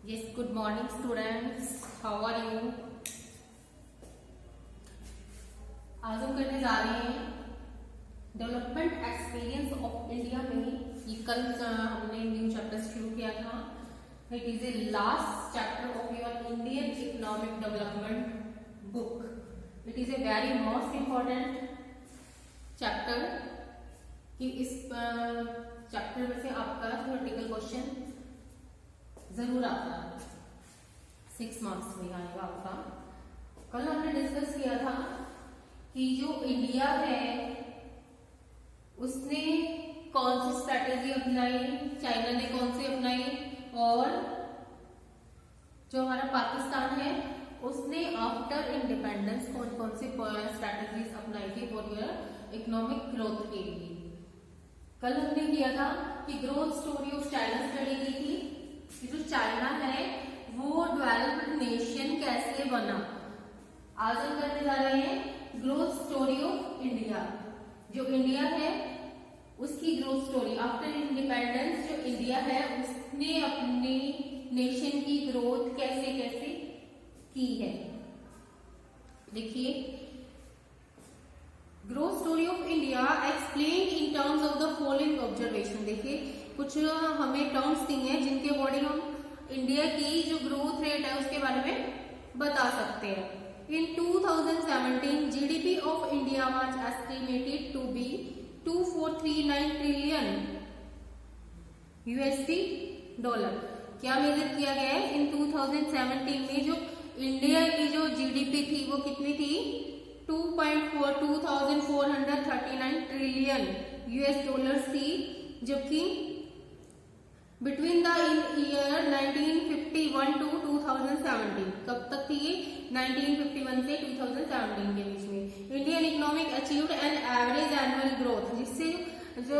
Yes, good morning students. How are you? आज हम करने जा रहे हैं डेवलपमेंट एक्सपीरियंस ऑफ इंडिया में। ये कल हमने न्यू चैप्टर शुरू किया था। It is a last chapter of your Indian economic development book. It is a very most important chapter कि इस चैप्टर में से आपका थ्योरेटिकल क्वेश्चन जरूर आता है, 6 मार्क्स में आएगा आपका। कल हमने डिस्कस किया था कि जो इंडिया है उसने कौन सी स्ट्रैटेजी अपनाई, चाइना ने कौन सी अपनाई, और जो हमारा पाकिस्तान है उसने आफ्टर इंडिपेंडेंस कौन कौन सी स्ट्रैटेजीज अपनाई थी फॉर योर इकोनॉमिक ग्रोथ के लिए। कल हमने किया था कि growth story of China study की थी कि जो चाइना है वो डेवलप्ड नेशन कैसे बना। आज हम करने जा रहे हैं ग्रोथ स्टोरी ऑफ इंडिया। जो इंडिया है उसकी ग्रोथ स्टोरी आफ्टर इंडिपेंडेंस, जो इंडिया है उसने अपनी नेशन की ग्रोथ कैसे कैसे की है। देखिए, growth story of India explain in terms of the following observation. देखिए, कुछ हमें टर्म्स दी हैं जिनके अकॉर्डिंग हम इंडिया की जो ग्रोथ रेट है उसके बारे में बता सकते हैं। In 2017 GDP of India was estimated to be 2439 trillion USD dollar. क्या मेजर किया गया है? इन 2017 में जो इंडिया की जो जीडीपी थी वो कितनी थी? 2439 ट्रिलियन यूएस डॉलर्स थी, जबकि बिटवीन द ईयर 1951 टू 2017, कब तक थी ये? 1951 से 2017 के बीच में Indian economic achieved N average annual growth. जिससे जो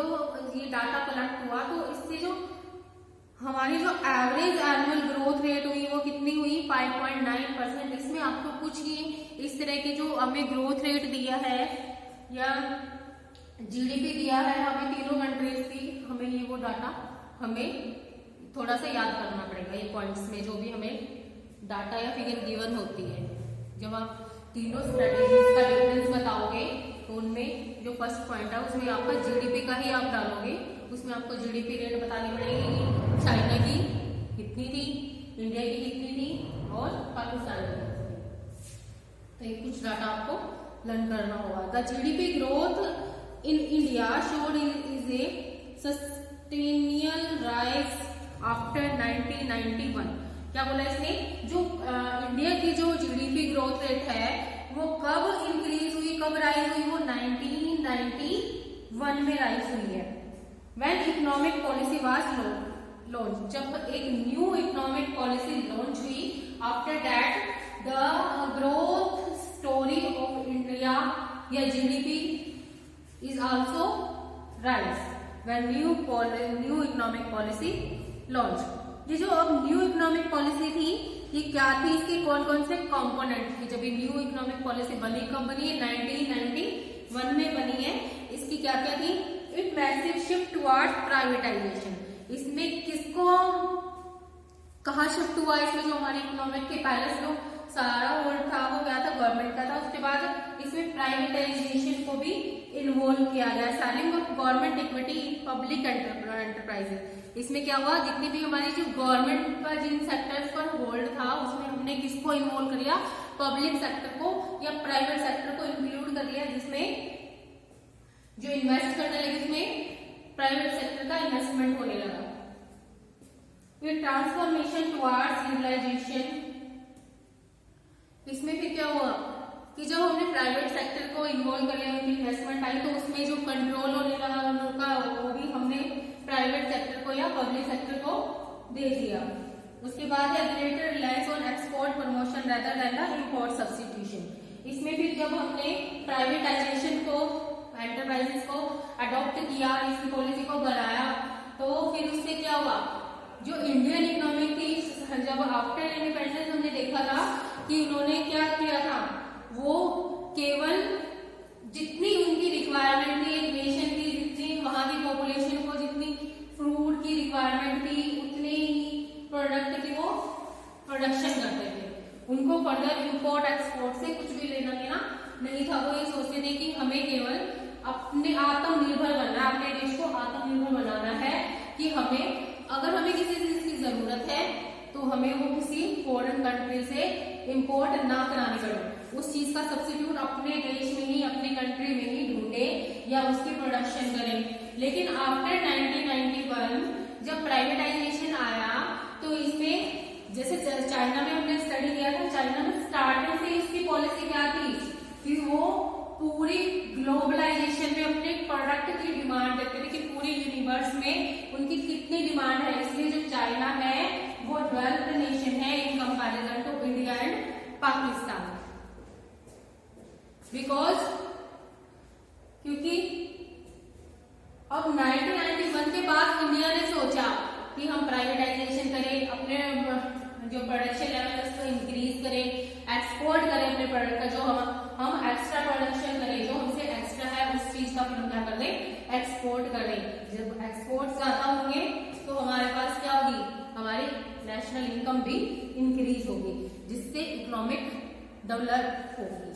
ये डाटा कलेक्ट हुआ तो इससे जो हमारी जो एवरेज एनुअल ग्रोथ रेट हुई वो कितनी हुई? 5.9%। इसमें आपको कुछ ही इस तरह के जो हमें ग्रोथ रेट दिया है या जीडीपी दिया है हमें तीनों कंट्रीज की, हमें ये वो डाटा हमें थोड़ा सा याद करना पड़ेगा। ये पॉइंट्स में जो भी हमें डाटा या फिगर गिवन होती है, जब आप तीनों स्ट्रेटेजीज का डिफरेंस बताओगे तो उनमें जो फर्स्ट पॉइंट है उसमें आपका जीडीपी का ही आप डालोगे। उसमें आपको जीडीपी रेट बतानी पड़ेगी, चाइना की कितनी थी, इंडिया की कितनी थी और पाकिस्तान की। तो ये कुछ डाटा आपको लर्न करना होगा। The GDP growth in India showed is a substantial rise after 1991। क्या बोला इसने? जो इंडिया की जो जीडीपी ग्रोथ रेट है वो कब इंक्रीज हुई, कब राइज हुई? वो 1991 में राइज हुई है। When economic policy was launch, जब एक न्यू इकोनॉमिक पॉलिसी लॉन्च हुई, after that the growth story of India या GDP is also rise when new economic policy launch. ये जो अब न्यू इकोनॉमिक पॉलिसी थी ये क्या थी? इसके कौन कौन से कंपोनेंट थे जब ये न्यू इकोनॉमिक पॉलिसी बनी? कब बनी है? 1991 में बनी है। इसकी क्या क्या थी? It massive shift towards privatisation. इसमें किसको कहा शिफ्ट हुआ? इसमें जो हमारे इकोनॉमिक के पहले जो सारा होल्ड था वो क्या था? गवर्नमेंट का था। उसके बाद इसमें प्राइवेटाइजेशन को भी इन्वॉल्व किया गया, selling of government equity in public enterprises. इसमें क्या हुआ? जितनी भी हमारी जो गवर्नमेंट का जिन सेक्टर्स पर होल्ड था उसमें हमने किसको इन्वॉल्व कर लिया? पब्लिक सेक्टर को या प्राइवेट सेक्टर को इंक्लूड कर लिया, जिसमें जो इन्वेस्ट करने लगे उसमें प्राइवेट सेक्टर का इन्वेस्टमेंट होने लगा। फिर ट्रांसफॉर्मेशन टुवर्ड्स यूटिलाइजेशन। इसमें फिर क्या हुआ कि जब हमने प्राइवेट सेक्टर को इन्वॉल्व कर लिया, उनकी इन्वेस्टमेंट आई, तो उसमें जो कंट्रोल होने लगा उनका वो भी हमने प्राइवेट सेक्टर को या पब्लिक सेक्टर को दे दिया। उसके बाद है greater reliance on export promotion rather than the import substitution. इसमें फिर जब हमने प्राइवेटाइजेशन को, एंटरप्राइजेस को अडॉप्ट किया, इसकी पॉलिसी को बनाया, तो फिर उससे क्या हुआ? जो इंडियन इकोनॉमी थी जब आफ्टर इंडिपेंडेंस हमने देखा था कि उन्होंने क्या किया था, वो केवल जितनी उनकी रिक्वायरमेंट थी एक नेशन की, जितनी वहां की पॉपुलेशन को जितनी फ्रूट की रिक्वायरमेंट थी उतनी ही प्रोडक्ट की वो नहीं था। वो ये सोचते थे कि हमें केवल अपने आत्मनिर्भर बनना है, अपने देश को आत्मनिर्भर बनाना है, कि अगर हमें किसी चीज की जरूरत है तो हमें वो किसी फॉरेन कंट्री से इंपोर्ट ना करानी पड़े, उस चीज का सब्स्टिट्यूट अपने देश में ही, अपने कंट्री में ही ढूंढे या उसकी प्रोडक्शन करें। लेकिन आफ्टर 1991 जब प्राइवेटाइजेशन आया तो इसमें, जैसे चाइना में हमने स्टडी किया था, चाइना में स्टार्टिंग से इसकी पॉलिसी क्या थी कि वो पूरी ग्लोबलाइजेशन में अपने प्रोडक्ट की डिमांड देते थे कि पूरे यूनिवर्स में उनकी कितनी डिमांड है। इसलिए जो चाइना है वो डेवलप्ड नेशन है in comparison to India and Pakistan, because क्योंकि अब 1991 के बाद इंडिया ने सोचा कि हम प्राइवेटाइजेशन करें, अपने जो प्रोडक्शन लेवल है उसको इंक्रीज करें, एक्सपोर्ट करें अपने प्रोडक्ट का, जो हम एक्स्ट्रा प्रोडक्शन करें, जो हमसे एक्स्ट्रा है उस चीज का फिर हम क्या कर दें, एक्सपोर्ट करें। जब एक्सपोर्ट ज्यादा होंगे तो हमारे पास क्या होगी, हमारी नेशनल इनकम भी इंक्रीज होगी, जिससे इकोनॉमिक डेवलप होगी।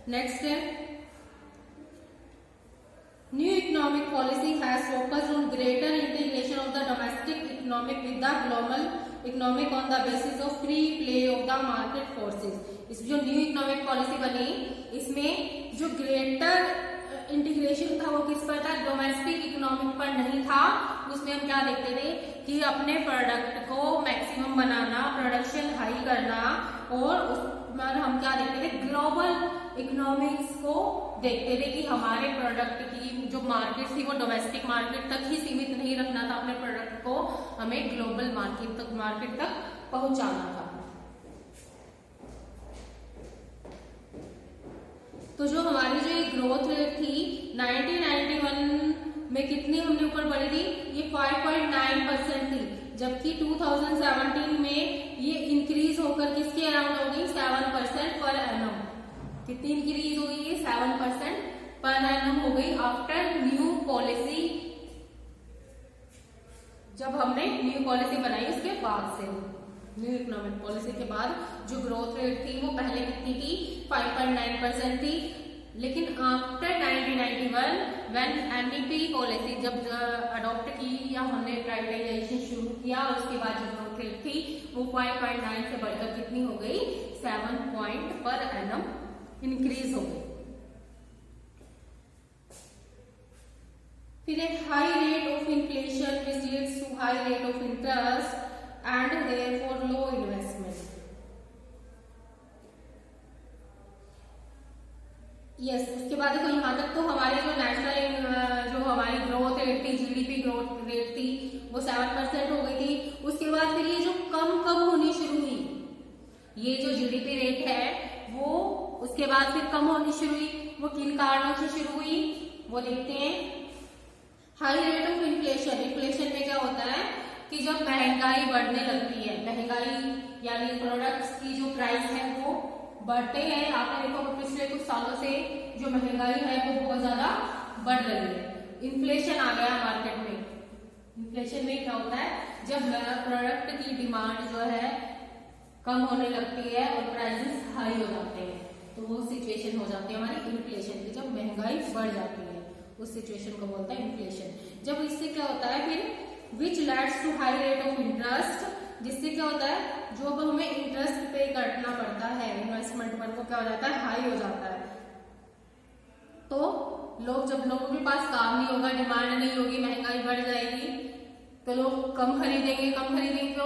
नेक्स्ट है, new economic policy has focused on greater integration of the domestic economic with the global economic on the basis of free play of the market forces. इस जो new economic policy बनी, इसमें जो greater integration था वो किस पर था, डोमेस्टिक इकोनॉमिक पर नहीं था। उसमें हम क्या देखते थे कि अपने प्रोडक्ट को मैक्सिमम बनाना, प्रोडक्शन हाई करना, और उस पर हम क्या देखते थे, ग्लोबल इकोनॉमिक्स को देखते थे कि हमारे प्रोडक्ट की जो मार्केट थी वो डोमेस्टिक मार्केट तक ही सीमित नहीं रखना था, अपने प्रोडक्ट को हमें ग्लोबल मार्केट तक पहुंचाना था। तो जो हमारी जो ग्रोथ रेट थी 1991 में कितनी हमने ऊपर बढ़ी थी, ये 5.9% थी, जबकि 2017 में ये इंक्रीज होकर किसके अराउंड हो गई, 7% पर एनम। कितनी इंक्रीज हो गई है, 7% पर एनम हो गई आफ्टर न्यू पॉलिसी, जब हमने न्यू पॉलिसी बनाई उसके बाद से। न्यू इकोनॉमिक पॉलिसी के बाद जो ग्रोथ रेट थी वो पहले कितनी थी, 5.9% थी, लेकिन आफ्टर 1991 व्हेन एनईपी पॉलिसी जब अडॉप्ट की या हमने प्राइवेटाइजेशन शुरू किया, उसके बाद जो ग्रोथ रेट थी वो 5.9 से बढ़कर कितनी हो गई, 7 पॉइंट पर एनम इंक्रीज हो गई। फिर एक high rate of inflation which leads to high rate of interest and therefore low investment. Yes, उसके बाद देखो यहाँ तक तो हमारी जो नेशनल जो हमारी ग्रोथ रेट थी, जीडीपी ग्रोथ रेट थी वो 7% हो गई थी। उसके बाद फिर ये जो कम होनी शुरू हुई, ये जो जीडीपी रेट है वो उसके बाद फिर कम होनी शुरू हुई। वो किन कारणों से शुरू हुई वो देखते हैं। High rate of inflation, inflation में क्या होता है कि जब महंगाई बढ़ने लगती है, महंगाई यानी प्रोडक्ट्स की जो प्राइस है वो बढ़ते हैं। आपने देखो पिछले कुछ सालों से जो महंगाई है वो बहुत ज्यादा बढ़ रही है, इन्फ्लेशन आ गया मार्केट में। इन्फ्लेशन में क्या होता है, जब प्रोडक्ट की डिमांड जो है कम होने लगती है और प्राइसेस हाई हो जाते हैं, तो वो सिचुएशन हो जाती है हमारी इन्फ्लेशन की, जब महंगाई बढ़ जाती है उस सिचुएशन को बोलता है इन्फ्लेशन। जब इससे क्या होता है फिर which leads to high rate of interest, जिससे क्या होता है जो अब हमें इंटरेस्ट पे करना पड़ता है इन्वेस्टमेंट पर, वो क्या हो जाता है, हाई हो जाता है। तो जब लोगों के पास काम नहीं होगा, डिमांड नहीं होगी, महंगाई बढ़ जाएगी, तो लोग कम खरीदेंगे। क्यों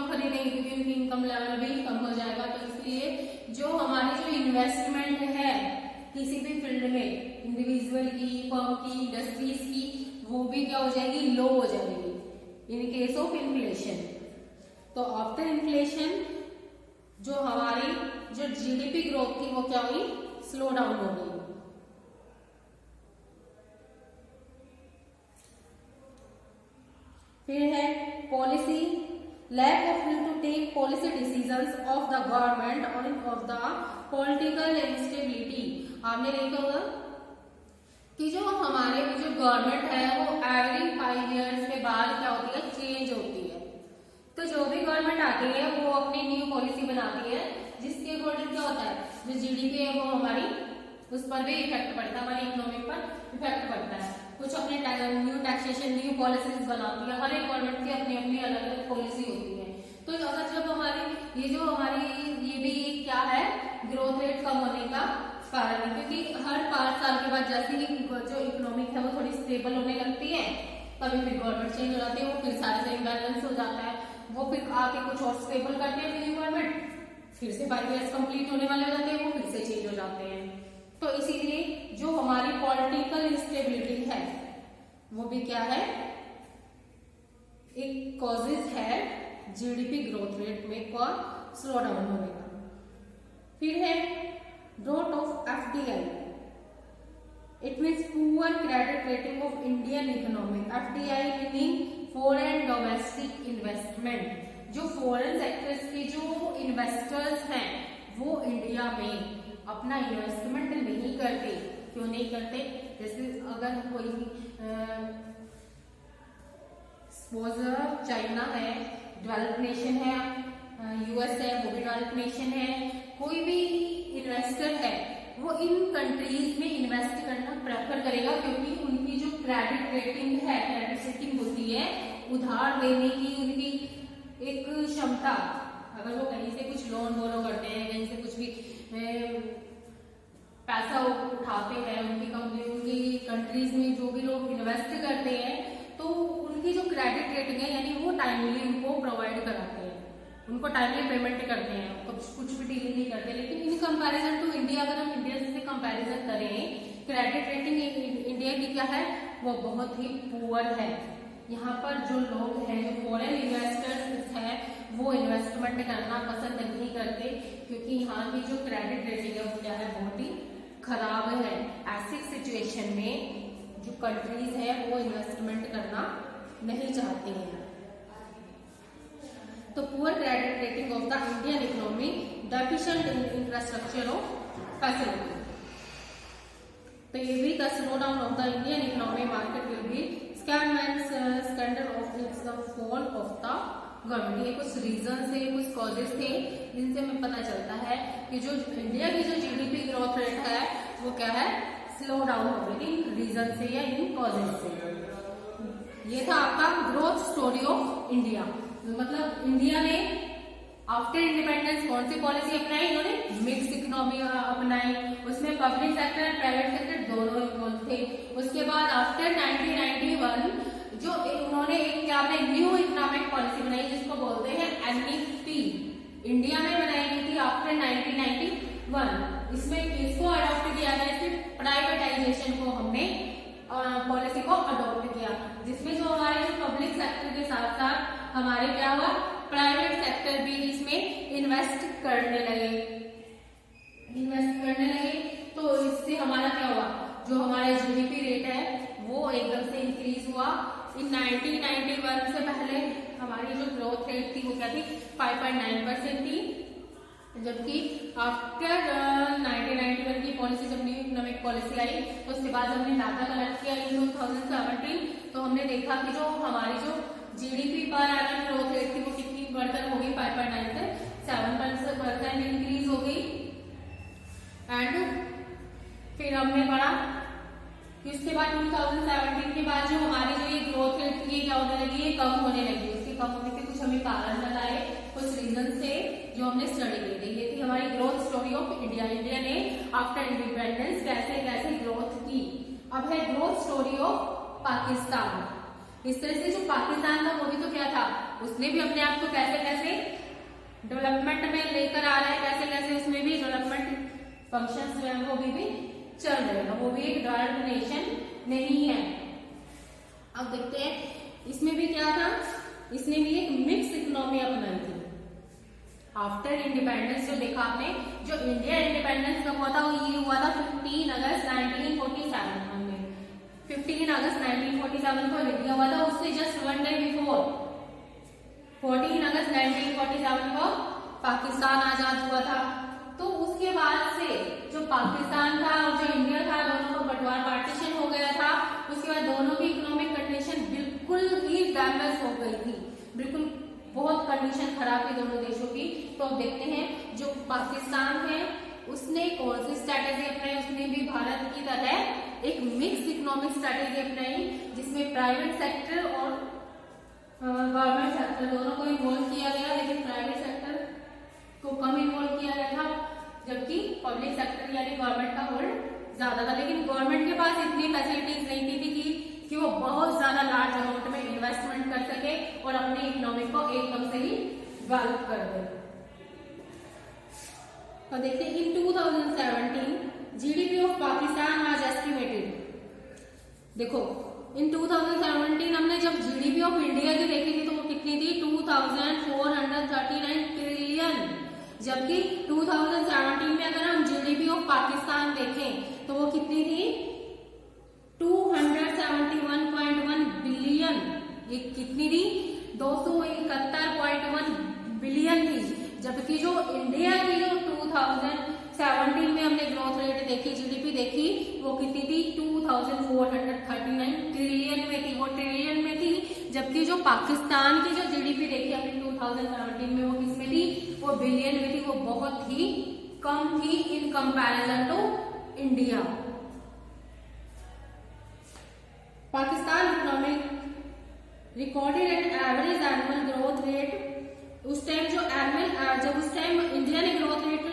खरीदेंगे, क्योंकि उनकी इनकम लेवल भी कम हो जाएगा। तो इसलिए जो हमारी जो इन्वेस्टमेंट है किसी भी फील्ड में, इंडिविजुअल की, फर्म की, इंडस्ट्रीज की, वो भी क्या हो जाएगी, लो हो जाएगी इन केस ऑफ इन्फ्लेशन। तो आफ्टर इन्फ्लेशन जो हमारी जो जीडीपी ग्रोथ थी वो क्या हुई, स्लो डाउन हो गई। फिर है policy, lack of will to take policy decisions of the government of the political instability. आपने देखा होगा कि जो हमारे जो गवर्नमेंट है वो एवरी 5 ईयर्स के बाद क्या होती है, चेंज होती है। तो जो भी गवर्नमेंट आती है वो अपनी न्यू पॉलिसी बनाती है, जिसके अकॉर्डिंग क्या होता है, जो जीडीपी है वो हमारी उस पर भी इफेक्ट पड़ता है, हमारी इकोनॉमी पर इफेक्ट पड़ता है। कुछ अपने न्यू टैक्सेशन, न्यू पॉलिसीज बनाती है, हर एक गवर्नमेंट की अपनी अपनी अलग अलग पॉलिसी होती है। तो अगर जब हमारी ये भी क्या है, ग्रोथ रेट कम होने का कारण है, क्योंकि हर 5 साल के बाद जैसे ही जो इकोनॉमिक है वो थोड़ी स्टेबल होने लगती है, कभी फिर गवर्नमेंट चेंज हो जाती है, वो फिर सारे से इम्बैलेंस हो जाता है, वो फिर आके कुछ और स्टेबल करते हैं न्यू गवर्नमेंट, फिर से 5 ईयर्स कंप्लीट होने वाले हो जाते हैं, वो फिर से चेंज हो जाते हैं। तो इसीलिए जो हमारी पॉलिटिकल इंस्टेबिलिटी है वो भी क्या है, एक कॉजेज है जीडीपी ग्रोथ रेट में का स्लो डाउन होने का। फिर है growth of FDI, it means poor credit rating of Indian economy. FDI meaning foreign domestic investment. जो फॉरेन सेक्टर्स के जो इन्वेस्टर्स हैं वो इंडिया में अपना इन्वेस्टमेंट नहीं करते। क्यों नहीं करते? जैसे अगर कोई चाइना है, डेवलप्ड नेशन है, यूएस है, वो भी डेवलप्ड नेशन है, कोई भी इन्वेस्टर है वो इन कंट्रीज में इन्वेस्ट करना प्रेफर करेगा, क्योंकि उनकी जो क्रेडिट रेटिंग है, क्रेडिट रेटिंग होती है, उधार देने की उनकी एक क्षमता, अगर वो कहीं से कुछ लोन बोरो करते हैं, कहीं से कुछ भी पैसा उठाते हैं, उनकी कंट्रीज में जो भी लोग इन्वेस्ट करते हैं, तो उनकी जो क्रेडिट रेटिंग है यानी वो टाइमली उनको प्रोवाइड कराते हैं, उनको टाइमली पेमेंट करते हैं, कुछ भी डिले नहीं करते। लेकिन इन कंपैरिजन टू इंडिया, अगर हम इंडिया से कंपैरिजन करें, क्रेडिट रेटिंग इंडिया की क्या है, वो बहुत ही पुअर है। यहाँ पर जो लोग हैं, जो फॉरेन इन्वेस्टर्स हैं, वो इन्वेस्टमेंट करना पसंद नहीं करते, क्योंकि यहाँ की जो क्रेडिट रेटिंग है वो क्या है, बहुत ही खराब है। ऐसी सिचुएशन में जो कंट्रीज है वो इन्वेस्टमेंट करना नहीं चाहती हैं। तो poor credit rating of the Indian economy, deficient infrastructure of facility. तो ये भी the slow down of the Indian economy market will be scam and scandal of its the fall of the government. ये कुछ reason थे, कुछ causes थे जिनसे हमें पता चलता है कि जो इंडिया की जो जीडीपी ग्रोथ रेट है वो क्या है, स्लो डाउन हो गई, इन रीजन से या इन कॉजेज से। ये था आपका ग्रोथ स्टोरी ऑफ इंडिया। मतलब इंडिया ने आफ्टर इंडिपेंडेंस कौन सी पॉलिसी अपनाई, इन्होंने मिक्स इकोनॉमी अपनाई, उसमें public sector and private sector दोनों इन्वॉल्व थे। उसके बाद आफ्टर 1991 जो उन्होंने एक क्या अपने न्यू इकोनॉमिक पॉलिसी बनाई जिसको बोलते हैं एनईपी, इंडिया में बनाई गई थी आफ्टर 1991। इसमें किसको अडॉप्ट किया गया, इसमें प्राइवेटाइजेशन को हमने पॉलिसी को अडॉप्ट किया, जिसमें जो हमारे जो पब्लिक सेक्टर के साथ साथ हमारे क्या हुआ, प्राइवेट सेक्टर भी इसमें इन्वेस्ट करने लगे। तो इससे हमारा क्या हुआ, जो हमारा जीडीपी रेट है वो एकदम से इंक्रीज हुआ। इन 1991 से पहले हमारी जो ग्रोथ रेट थी वो क्या थी, 5.9% थी, जबकि आफ्टर 1991 की पॉलिसी, जब न्यू इकोनॉमिक पॉलिसी आई तो उसके बाद हमने डाटा कलेक्ट किया इन 2017, तो हमने देखा कि जो हमारी जो GDP per annum growth rate थी वो कितनी बढ़कर हो गई, 5.9 से 7% इंक्रीज हो गई। एंड फिर हमने पढ़ा कि उसके बाद 2017 के बाद जो हमारी जो ये ग्रोथ रेट थी क्या होने लगी, ये कम होने लगी। उसके कम होने के कुछ हमें कारण बताए, कुछ रीजन थे जो हमने स्टडी किए थे। ये थी हमारी growth story of India. India ने आफ्टर इंडिपेंडेंस कैसे कैसे ग्रोथ की। अब है ग्रोथ स्टोरी ऑफ पाकिस्तान। इस तरह से जो पाकिस्तान था वो भी तो क्या था, उसने भी अपने आप को कैसे कैसे डेवलपमेंट में लेकर आ रहा है, कैसे कैसे उसमें भी डेवलपमेंट फंक्शंस जो है वो भी चल रहे हैं, वो भी एक डेवलप्ड नेशन नहीं है। अब देखते हैं इसमें भी क्या था, इसने भी एक मिक्स इकोनॉमी अपनाई थी आफ्टर इंडिपेंडेंस। जो देखा आपने, जो इंडिया इंडिपेंडेंस कब हुआ था, ये हुआ था 15 अगस्त 1947 में। 15 अगस्त 1947 को इंडिया हुआ था, उससे जस्ट 1 डे बिफोर 14 अगस्त 1947 को पाकिस्तान आजाद हुआ था। तो उसके बाद से जो पाकिस्तान था और जो इंडिया था, दोनों का बंटवारा पार्टीशन हो गया था। उसके बाद दोनों की इकोनॉमिक कंडीशन बिल्कुल ही डैमेज हो गई थी, बिल्कुल बहुत कंडीशन खराब थी दोनों देशों की। तो अब देखते हैं जो पाकिस्तान है उसने कौन सी स्ट्रैटेजी अपनाई, उसने भी मिक्स इकोनॉमिक स्ट्रेटेजी अपनाई, जिसमें प्राइवेट सेक्टर और गवर्नमेंट सेक्टर दोनों को इन्वॉल्व किया गया, लेकिन प्राइवेट सेक्टर को कम इन्वॉल्व किया गया था, जबकि पब्लिक सेक्टर यानी गवर्नमेंट का होल्ड ज्यादा था। लेकिन गवर्नमेंट के पास इतनी फैसिलिटीज नहीं थी कि वो बहुत ज्यादा लार्ज अमाउंट में इन्वेस्टमेंट कर सके और अपनी इकोनॉमी को एकदम से ही डेवलप कर दे। तो देखते हैं in 2017 GDP of Pakistan was estimated. देखो इन 2017 हमने जब जीडीपी ऑफ इंडिया की देखी थी तो वो कितनी थी 2439 ट्रिलियन, जबकि 2017 में अगर हम जीडीपी ऑफ पाकिस्तान देखें तो वो कितनी थी 271.1 बिलियन। ये कितनी थी 271 बिलियन थी, जबकि जो इंडिया की जो 2017 में हमने ग्रोथ रेट देखी, जीडीपी देखी, वो कितनी थी 2439 ट्रिलियन में थी, वो ट्रिलियन में थी। जबकि जो पाकिस्तान की जो जीडीपी देखी हमने 2017 में वो किसमें थी, वो बिलियन में थी, वो बहुत ही कम थी in comparison to India. Pakistan economic recorded an average annual growth rate, उस टाइम जो जब उस टाइम इंडिया ने ग्रोथ रेट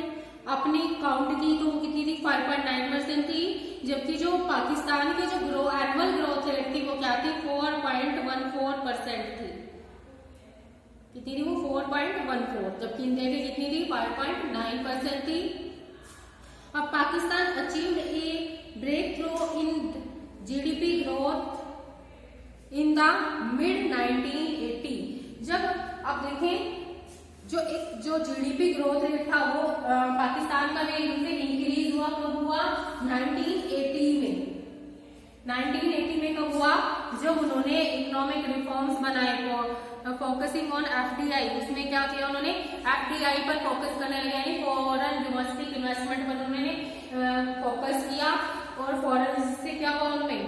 अपनी काउंट की तो वो कितनी थी 5.9% थी, जबकि जो पाकिस्तान की जो एनुअल ग्रोथ रेट थी वो क्या थी 4.14% थी। कितनी थी वो 4.14, जबकि इंडिया की कितनी थी 5.9% थी। अब Pakistan achieved a breakthrough in GDP growth in the mid 1980। जब अब देखें जो जीडीपी ग्रोथ रेट था वो पाकिस्तान का एकदम से इंक्रीज हुआ, कब हुआ 1980 में। 1980 में कब हुआ, जब उन्होंने इकोनॉमिक रिफॉर्म्स बनाए, फोकसिंग ऑन एफडीआई। उसमें क्या किया उन्होंने, एफडीआई पर फोकस करने लगे, यानी फॉरेन डोमेस्टिक इन्वेस्टमेंट पर उन्होंने फोकस किया। और फॉरेन से क्या हुआ उनमें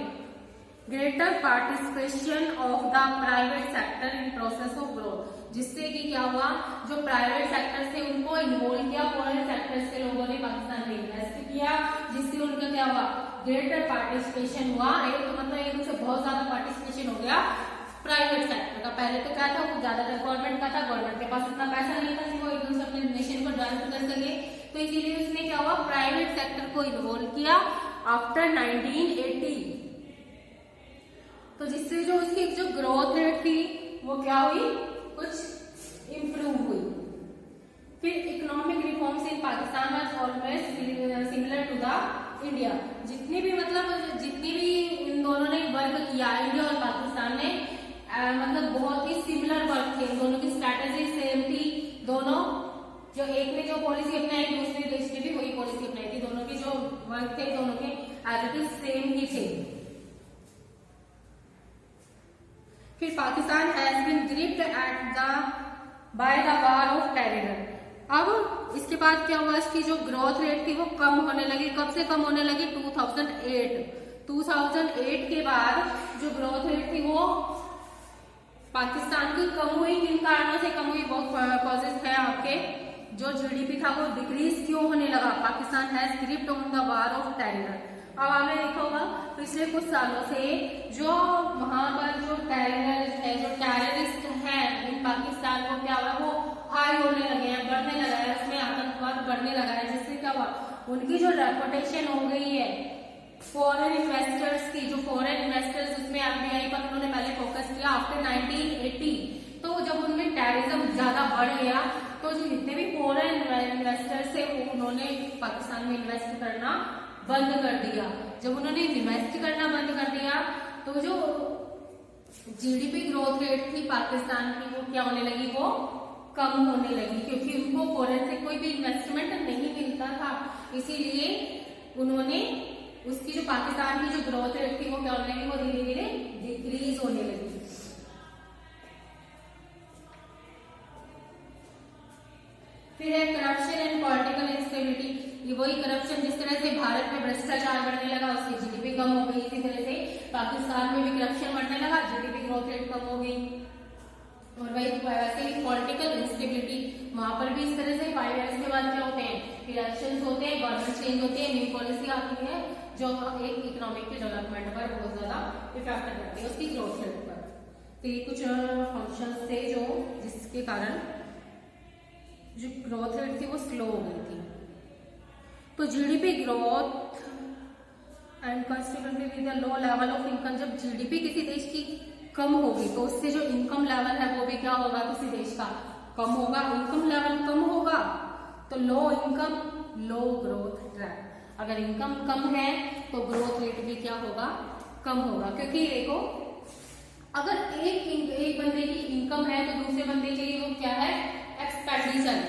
greater participation of the private sector in process of growth, जिससे कि क्या हुआ जो प्राइवेट सेक्टर से उनको इन्वॉल्व किया, फॉरेन सेक्टर से लोगों ने पाकिस्तान में इन्वेस्ट किया, जिससे उनका क्या हुआ ग्रेटर पार्टिसिपेशन हुआ। एक तो मतलब एक से बहुत ज्यादा पार्टिसिपेशन हो गया प्राइवेट सेक्टर का। पहले तो क्या था वो ज्यादातर गवर्नमेंट का था, गवर्नमेंट के पास इतना पैसा नहीं था कि वो एकदम से अपने नेशन को डेवलप कर सके, तो इसीलिए उसने क्या हुआ प्राइवेट सेक्टर को इन्वॉल्व किया आफ्टर 1980। तो जिससे जो उसकी जो ग्रोथ रेट थी वो क्या हुई, कुछ इंप्रूव हुई। फिर economic reforms in Pakistan was always similar to the India. जितनी भी इन दोनों ने वर्क किया, इंडिया और पाकिस्तान ने मतलब बहुत ही सिमिलर वर्क थे, दोनों की स्ट्रैटेजी सेम थी। दोनों जो एक ने जो पॉलिसी अपनाई दूसरे देश ने भी वही पॉलिसी अपनाई थी, दोनों की जो वर्क थे दोनों के एज इट इज सेम ही थे। फिर Pakistan has been gripped by the war of terror. अब इसके बाद क्या हुआ, इसकी जो ग्रोथ रेट थी वो कम होने लगी। कब से कम होने लगी 2008 के बाद जो ग्रोथ रेट थी वो पाकिस्तान की कम हुई। किन कारणों से कम हुई, बहुत कॉजेस है आपके। जो जीडीपी था वो डिक्रीज क्यों होने लगा, Pakistan has gripped on the war of terror. अब आपने देखा होगा पिछले कुछ सालों से जो वहां पर जो टेररिस्ट है इन पाकिस्तान को क्या हुआ वो हाई होने लगे हैं, बढ़ने लगा है, उसमें आतंकवाद बढ़ने लगा है, जिससे क्या हुआ उनकी जो रेपुटेशन हो गई है फॉरेन इन्वेस्टर्स की। जो फॉरेन इन्वेस्टर्स उसमें एफडीआई पर उन्होंने पहले फोकस किया आफ्टर 1980। तो जब उनमें टेररिज्म ज्यादा बढ़ गया तो जो जितने भी फॉरेन इन्वेस्टर्स थे उन्होंने पाकिस्तान में इन्वेस्ट करना बंद कर दिया। जब उन्होंने इन्वेस्ट करना बंद कर दिया तो जो जीडीपी ग्रोथ रेट थी पाकिस्तान की वो क्या होने लगी, वो कम होने लगी, क्योंकि उनको फॉरेन से कोई भी इन्वेस्टमेंट नहीं मिलता था। इसीलिए उन्होंने उसकी जो पाकिस्तान की जो ग्रोथ रेट थी वो क्या होने लगी, वो धीरे धीरे डिक्रीज होने लगी। फिर है करप्शन एंड पॉलिटिकल इंस्टेबिलिटी। ये वही करप्शन, जिस तरह से भारत में भ्रष्टाचार बढ़ने लगा उसकी जीडीपी कम हो गई, इसी तरह से पाकिस्तान में भी करप्शन बढ़ने लगा, जीडीपी ग्रोथ रेट कम हो गई। और वही वैसे ही पॉलिटिकल इंस्टेबिलिटी, वहां पर भी इस तरह से 5 इयर्स के बाद क्या होते हैं, इलेक्शंस होते हैं, गवर्नमेंट चेंज होती है, न्यू पॉलिसी आती है, जो एक इकोनॉमिक के डेवलपमेंट पर बहुत ज्यादा इफेक्ट करती है, उसकी ग्रोथ रेट पर। तो ये कुछ फंक्शंस थे जो जिसके कारण जो ग्रोथ रेट थी वो स्लो हो गई थी। तो GDP growth and consequently with the low level of income, जब जीडीपी किसी देश की कम होगी तो उससे जो इनकम लेवल है वो भी क्या होगा, किसी देश का कम होगा। इनकम लेवल कम होगा तो लो इनकम लो ग्रोथ रेट। अगर इनकम कम है तो ग्रोथ रेट भी क्या होगा, कम होगा। क्योंकि देखो अगर एक बंदे की इनकम है तो दूसरे बंदे के लिए वो क्या है, एक्सपेंडिचर।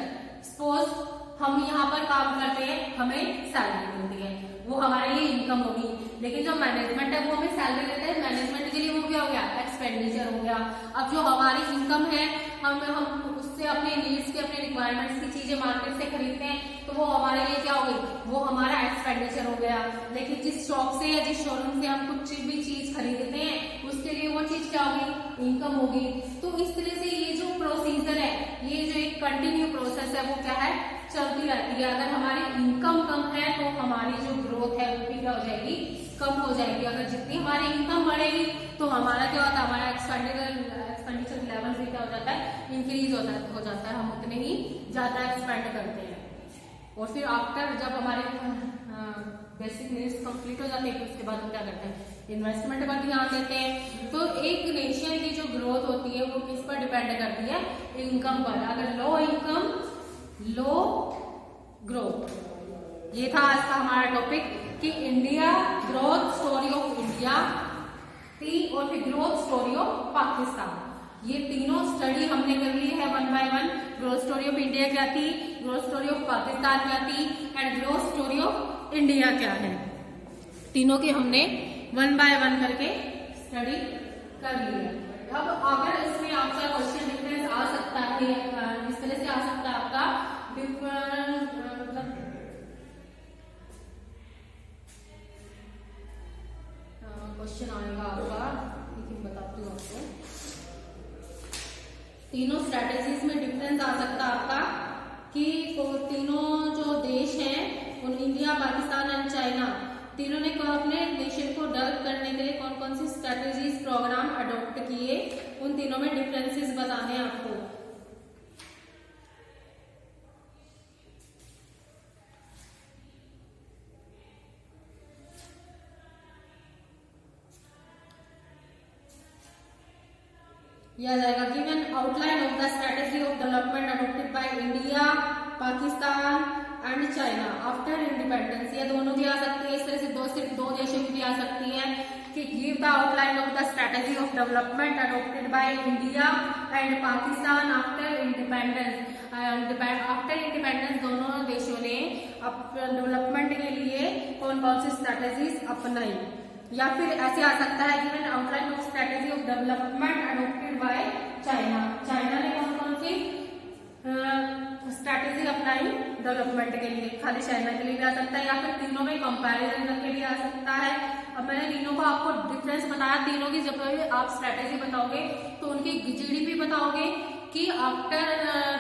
सपोज हम यहाँ पर काम करते हैं, हमें सैलरी मिलती है, वो हमारे लिए इनकम होगी। लेकिन जो मैनेजमेंट है वो हमें सैलरी देता है, मैनेजमेंट के लिए वो क्या हो गया, एक्सपेंडिचर हो गया। अब जो हमारी इनकम है हम उससे अपने नीड्स के, अपने रिक्वायरमेंट्स की चीजें मार्केट से खरीदते हैं तो वो हमारे लिए क्या हो गई, वो हमारा एक्सपेंडिचर हो गया। लेकिन जिस शॉप से या जिस शोरूम से हम कुछ भी चीज खरीदते हैं उसके लिए वो चीज क्या होगी, इनकम होगी। तो इस तरह से ये जो प्रोसीजर है, ये जो एक कंटिन्यू प्रोसेस है वो क्या है, चलती रहती है। अगर हमारी इनकम कम है तो हमारी जो ग्रोथ है वो भी क्या हो जाएगी, कम हो जाएगी। अगर जितनी हमारी इनकम बढ़ेगी तो हमारा क्या होता है, हमारा एक्सपेंडिचर लेवल भी क्या हो जाता है, इंक्रीज हो जाता है। हम उतने ही ज्यादा एक्सपेंड करते हैं। और फिर आफ्टर जब हमारे बेसिक नीड्स कंप्लीट हो जाते हैं तो उसके बाद हम क्या करते हैं, इन्वेस्टमेंट पर ध्यान देते हैं। तो एक नेशन की जो ग्रोथ होती है वो किस पर डिपेंड करती है, इनकम पर। अगर लो इनकम लो ग्रोथ। ये था आज का हमारा टॉपिक कि India, growth story of India और फिर ग्रोथ स्टोरी ऑफ पाकिस्तान। ये तीनों स्टडी हमने कर ली है 1 by 1। Growth story of India क्या थी, ग्रोथ स्टोरी ऑफ पाकिस्तान क्या थी and growth story of India क्या है। तीनों के हमने 1 by 1 करके स्टडी कर ली है। अब अगर इसमें आपका क्वेश्चन डिफरेंस आ सकता है, इस तरह से आ सकता है आपका डिफरेंट क्वेश्चन आएगा आपका, लेकिन बताती हूँ आपको। तीनों स्ट्रेटेजीज में डिफरेंस आ सकता है आपका कि तीनों जो देश हैं उन इंडिया, पाकिस्तान एंड चाइना, तीनों ने अपने नेशन को डेवलप करने के लिए कौन कौन सी स्ट्रेटेजीज, प्रोग्राम अडॉप्ट किए, उन तीनों में डिफरेंसेस बताने हैं आपको। यह जाएगा given outline of the strategy of development adopted by India, Pakistan and China after independence. ये दोनों भी आ सकती है, इस तरह से सिर्फ दो देशों की भी आ सकती है कि give the outline of the strategy of development adopted by India and Pakistan after independence. After independence दोनों देशों ने डेवलपमेंट के लिए कौन कौन सी स्ट्रेटेजीज अपनाई। या फिर ऐसे आ सकता है given outline of strategy of development adopted by China. China ने कौन कौन सी स्ट्रेटेजी अपनाई डेवलपमेंट के लिए, खाली चाइना के लिए भी आ सकता है, या फिर तीनों में कंपैरिजन करके भी आ सकता है। अब मैंने तीनों को आपको डिफरेंस बताया, तीनों की जब आप स्ट्रेटेजी बताओगे तो उनकी जीडीपी बताओगे कि आफ्टर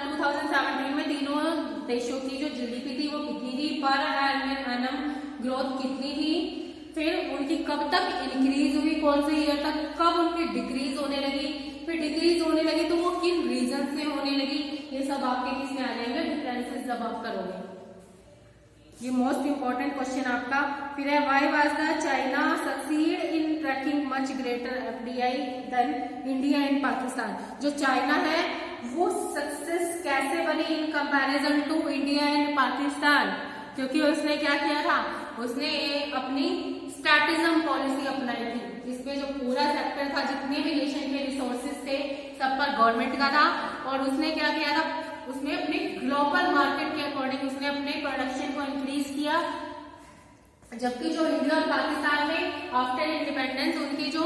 2017 में तीनों देशों की जो जीडीपी थी वो कितनी थी, पर एनम ग्रोथ कितनी थी, फिर उनकी कब तक इंक्रीज हुई, कौन से ईयर तक, कब उनकी डिक्रीज होने लगी, फिर डिक्रीज होने लगी तो वो किन रीजन से होने लगी। ये सब आपके किस में आ जाएंगे, डिफरेंसेस जब आप करोगे। ये मोस्ट इंपॉर्टेंट क्वेश्चन आपका। फिर है why was the China succeed in tracking much greater FDI than India and Pakistan. जो चाइना है वो सक्सेस कैसे बनी in comparison to India and Pakistan, क्योंकि उसने क्या किया था, उसने अपनी स्टैटिज्म पॉलिसी अपनाई थी, जिसमें जो पूरा सेक्टर था, जितने भी नेशन के रिसोर्सेज थे, सब पर गवर्नमेंट का था। और उसने क्या किया था, उसने अपने ग्लोबल मार्केट के अकॉर्डिंग उसने अपने प्रोडक्शन को इंक्रीज किया। जबकि जो इंडिया और पाकिस्तान में आफ्टर इंडिपेंडेंस उनकी जो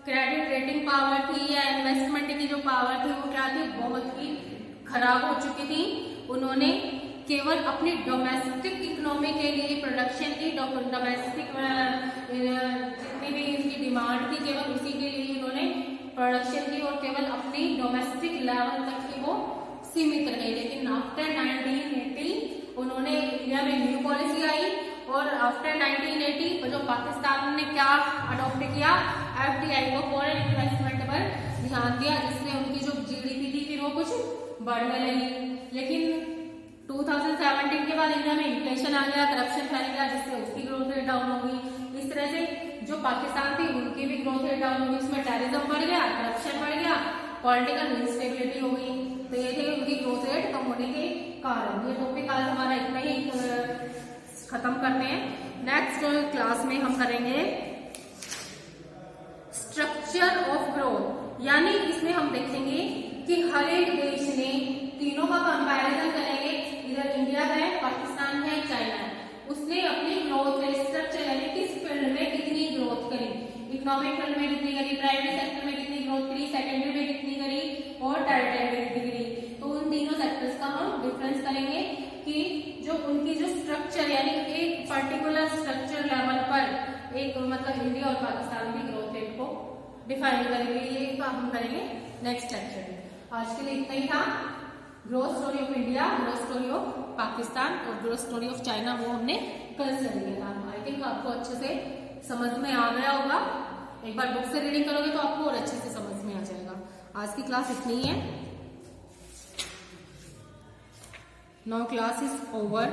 क्रेडिट रेटिंग पावर थी या इन्वेस्टमेंट की जो पावर थी वो क्या थी, बहुत ही खराब हो चुकी थी। उन्होंने केवल अपनी डोमेस्टिक इकोनॉमी के लिए प्रोडक्शन की, डोमेस्टिक जितनी भी इसकी डिमांड थी केवल उसी के लिए उन्होंने प्रोडक्शन की और केवल अपनी डोमेस्टिक लेवल तक ही वो सीमित रहे। लेकिन आफ्टर 1980 उन्होंने इंडिया में न्यू पॉलिसी आई और आफ्टर 1980 जो पाकिस्तान ने क्या अडॉप्ट किया, FDI को फॉरेन इन्वेस्टमेंट पर ध्यान दिया, जिससे उनकी जो GDP थी फिर वो कुछ बढ़ने लगी। लेकिन 2017 के बाद इंडिया में इन्फ्लेशन आ गया, करप्शन फैल गया, जिससे उसकी ग्रोथ रेट डाउन हो गई। इस तरह से जो पाकिस्तान थी उनकी भी ग्रोथ रेट डाउन हो गई, उसमें टेररिज्म बढ़ गया, करप्शन बढ़ गया, पॉलिटिकल इंस्टेबिलिटी हो गई। तो ये थे उनकी ग्रोथ रेट कम होने के कारण। ये टॉपिक आज हमारा इतना ही खत्म करते हैं। नेक्स्ट क्लास में हम करेंगे स्ट्रक्चर ऑफ ग्रोथ, यानी इसमें हम देखेंगे कि हर एक देश ने तीनों का कंपैरिजन करेंगे, इधर इंडिया है, पाकिस्तान है, चाइना है, उसने अपनी ग्रोथ रेट स्ट्रक्चर यानी किस फील्ड में कितनी ग्रोथ करी, इकोनॉमिक फील्ड में कितनी करी, प्राइवेट सेक्टर में कितनी ग्रोथ करी, सेकेंडरी में कितनी करी और टर्टियरी में कितनी करी। तो उन तीनों सेक्टर्स का हम डिफरेंस करेंगे कि जो उनकी जो स्ट्रक्चर यानी एक पर्टिकुलर स्ट्रक्चर लेवल पर एक मतलब इंडिया और पाकिस्तान की ग्रोथ रेट को डिफाइन करेंगे। ये हम करेंगे नेक्स्ट लेक्चर में। आज के लिए इतना ही था। Growth story of India, growth story of Pakistan और ग्रोथ स्टोरी ऑफ चाइना वो हमने कल से लिया था। आई थिंक आपको अच्छे से समझ में आ गया होगा। एक बार बुक से रीडिंग करोगे तो आपको और अच्छे से समझ में आ जाएगा। आज की क्लास इतनी ही है। Now class is over.